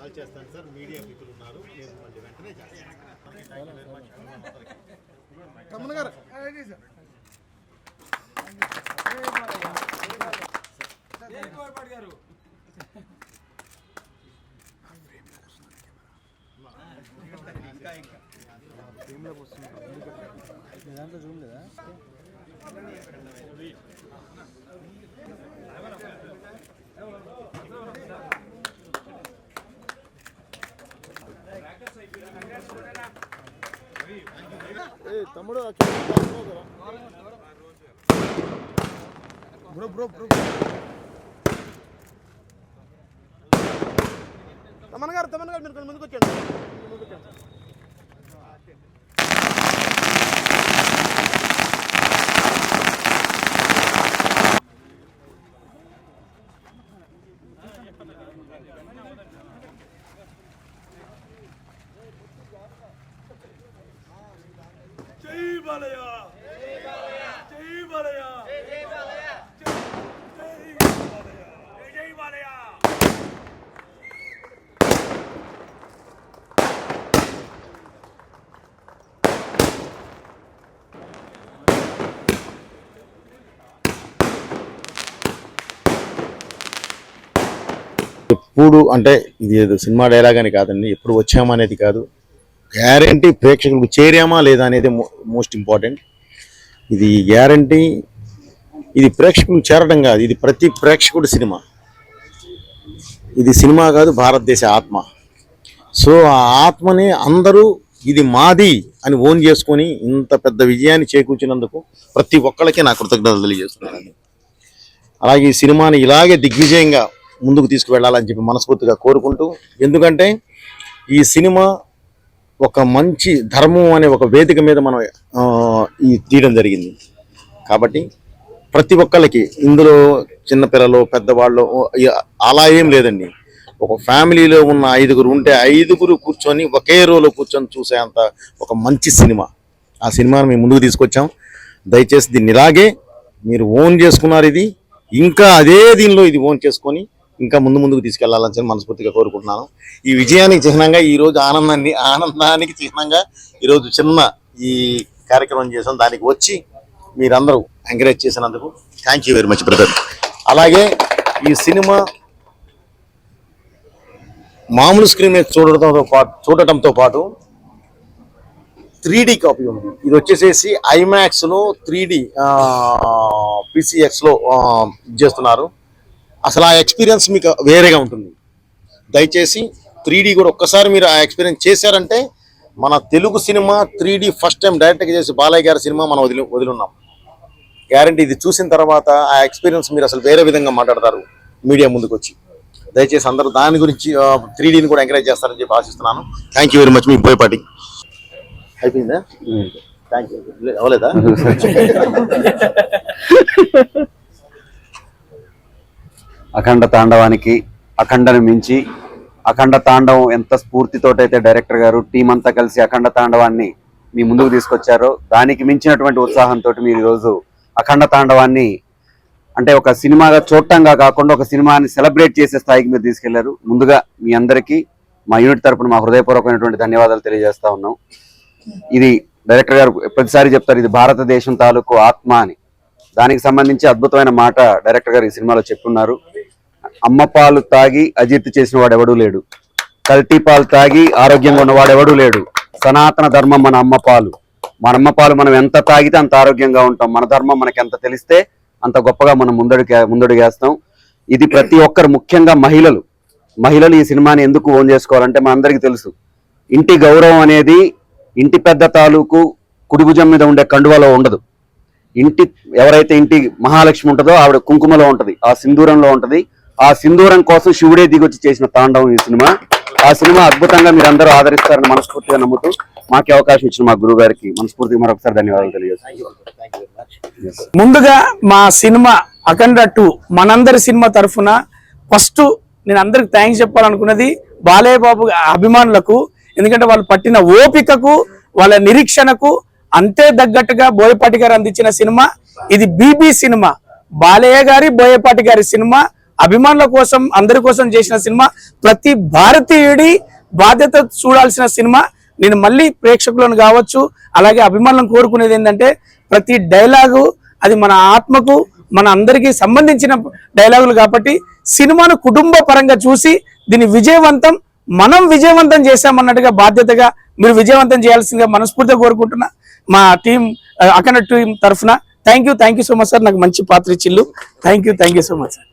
Call చేస్తాను sir. Media మిత్రులు ఉన్నారు, నేను మళ్ళీ వెంటనే చేస్తాను. దాంట్లో జూమ్ లేదా? తమ్ముడు బ్రో బ్రో బ్రో తమన్ గారు మీరు ముందుకు వచ్చాడు. జై బాలయ్య, జై బాలయ్య, జై బాలయ్య, జై బాలయ్య. ఎప్పుడు అంటే ఇది ఏదో సినిమా డైలాగ్ అని కాదండి, ఎప్పుడు వచ్చామా అనేది కాదు, గ్యారంటీ ప్రేక్షకులకు చేరామా లేదా అనేది మోస్ట్ ఇంపార్టెంట్. ఇది గ్యారంటీ, ఇది ప్రేక్షకులకు చేరడం కాదు, ఇది ప్రతి ప్రేక్షకుడి సినిమా. ఇది సినిమా కాదు, భారతదేశ ఆత్మ. సో ఆ ఆత్మని అందరూ ఇది మాది అని ఓన్ చేసుకొని ఇంత పెద్ద విజయాన్ని చేకూర్చినందుకు ప్రతి ఒక్కళ్ళకి నా కృతజ్ఞతలు తెలియజేస్తున్నానండి. అలాగే ఈ సినిమాని ఇలాగే దిగ్విజయంగా ముందుకు తీసుకువెళ్ళాలని చెప్పి మనస్ఫూర్తిగా కోరుకుంటూ, ఎందుకంటే ఈ సినిమా ఒక మంచి ధర్మం అనే ఒక వేదిక మీద మనం ఈ తీయడం జరిగింది. కాబట్టి ప్రతి ఒక్కళ్ళకి ఇందులో చిన్నపిల్లలు పెద్దవాళ్ళు అలా ఏం లేదండి. ఒక ఫ్యామిలీలో ఉన్న 5గురు ఉంటే 5గురు కూర్చొని ఒకే రోలో కూర్చొని చూసేంత ఒక మంచి సినిమా. ఆ సినిమాను మేము ముందుకు తీసుకొచ్చాం. దయచేసి దీన్ని ఇలాగే మీరు ఓన్ చేసుకున్నారు, ఇది ఇంకా అదే దీనిలో ఇది ఓన్ చేసుకొని ఇంకా ముందుకు తీసుకెళ్లాలని మనస్ఫూర్తిగా కోరుకుంటున్నాను. ఈ విజయానికి చిహ్నంగా ఈరోజు ఆనందానికి చిహ్నంగా ఈరోజు చిన్న ఈ కార్యక్రమం చేసాం. దానికి వచ్చి మీరందరూ ఎంకరేజ్ చేసినందుకు thank you very much brother. అలాగే ఈ సినిమా మామూలు స్క్రీన్ మీద చూడటంతో పాటు 3D కాపీ ఉంది. ఇది వచ్చేసేసి ఐమాక్స్లో 3D PCXలో చేస్తున్నారు. అసలు ఆ ఎక్స్పీరియన్స్ మీకు వేరేగా ఉంటుంది. దయచేసి 3D కూడా ఒక్కసారి మీరు ఆ ఎక్స్పీరియన్స్ చేశారంటే, మన Telugu cinema 3D first time డైరెక్ట్గా చేసి బాలయ్య గారి సినిమా మనం వదిలిన్నాం. గ్యారంటీ ఇది చూసిన తర్వాత ఆ ఎక్స్పీరియన్స్ మీరు అసలు వేరే విధంగా మాట్లాడతారు మీడియా ముందుకు వచ్చి. దయచేసి అందరూ దాని గురించి 3Dని కూడా ఎంకరేజ్ చేస్తారని చెప్పి ఆశిస్తున్నాను. Thank you very much. మీ బోయపాటి అయిపోయిందా? Thank you. అవలేదా? అఖండ తాండవానికి అఖండను మించి అఖండ తాండవం ఎంత స్ఫూర్తితోటైతే డైరెక్టర్ గారు టీం అంతా కలిసి అఖండ తాండవాన్ని మీ ముందుకు తీసుకొచ్చారో, దానికి మించినటువంటి ఉత్సాహంతో మీరు ఈరోజు అఖండ తాండవాన్ని అంటే ఒక సినిమాగా చూడటంగా కాకుండా ఒక సినిమాని సెలబ్రేట్ చేసే స్థాయికి మీరు తీసుకెళ్లారు. ముందుగా మీ అందరికీ మా యూనిట్ తరపున మా హృదయపూర్వకమైనటువంటి ధన్యవాదాలు తెలియజేస్తా ఉన్నాం. ఇది డైరెక్టర్ గారు ప్రతిసారి చెప్తారు, ఇది భారతదేశం తాలూకు ఆత్మ అని. దానికి సంబంధించి అద్భుతమైన మాట డైరెక్టర్ గారు ఈ సినిమాలో చెప్పున్నారు. అమ్మ పాలు తాగి అజీర్తి చేసిన వాడు ఎవడూ లేడు, కల్తీ పాలు తాగి ఆరోగ్యంగా ఉన్నవాడు ఎవడూ లేడు. సనాతన ధర్మం మన అమ్మ పాలు. మన అమ్మ పాలు మనం ఎంత తాగితే అంత ఆరోగ్యంగా ఉంటాం. మన ధర్మం మనకి ఎంత తెలిస్తే అంత గొప్పగా మనం ముందడుగేస్తాం. ఇది ప్రతి ఒక్కరు, ముఖ్యంగా మహిళలు ఈ సినిమాని ఎందుకు ఓన్ చేసుకోవాలంటే మన అందరికీ తెలుసు, ఇంటి గౌరవం అనేది ఇంటి పెద్ద తాలూకు కుడిభుజం మీద ఉండే కండువలో ఉండదు. ఎవరైతే ఇంటి మహాలక్ష్మి ఉంటుందో ఆవిడ కుంకుమలో ఉంటది, ఆ సింధూరంలో ఉంటది. ఆ సింధూరం కోసం శివుడే దిగొచ్చి చేసిన తాండవం ఈ సినిమా. ఆ సినిమా అద్భుతంగా మీరందరూ ఆదరిస్తారని మనస్ఫూర్తిగా నమ్ముతూ మాకు అవకాశం ఇచ్చిన మా గురువు గారికి మనస్ఫూర్తిగా మరొకసారి ధన్యవాదాలు తెలియజేస్తాను. ముందుగా మా సినిమా అఖండ 2 మనందరి సినిమా తరఫున ఫస్ట్ నేను అందరికి థ్యాంక్స్ చెప్పాలనుకున్నది బాలయ్య బాబు అభిమానులకు. ఎందుకంటే వాళ్ళు పట్టిన ఓపికకు, వాళ్ళ నిరీక్షణకు అంతే తగ్గట్టుగా బోయపాటి గారు అందించిన సినిమా ఇది. బీబీ సినిమా, బాలయ్య గారి బోయపాటి గారి సినిమా అభిమానుల కోసం అందరి కోసం చేసిన సినిమా, ప్రతి భారతీయుడి బాధ్యత చూడాల్సిన సినిమా. నేను మళ్ళీ ప్రేక్షకులను కావచ్చు అలాగే అభిమానులను కోరుకునేది ఏంటంటే ప్రతి డైలాగు అది మన ఆత్మకు మన అందరికీ సంబంధించిన డైలాగులు కాబట్టి సినిమాను కుటుంబ పరంగా చూసి దీన్ని మనం విజయవంతం చేశామన్నట్టుగా బాధ్యతగా మీరు విజయవంతం చేయాల్సిందిగా మనస్ఫూర్తిగా కోరుకుంటున్నా మా టీం అఖండ టీం తరఫున. Thank you so much sir, నాకు మంచి పాత్ర ఇచ్చిల్లు. Thank you so much sir.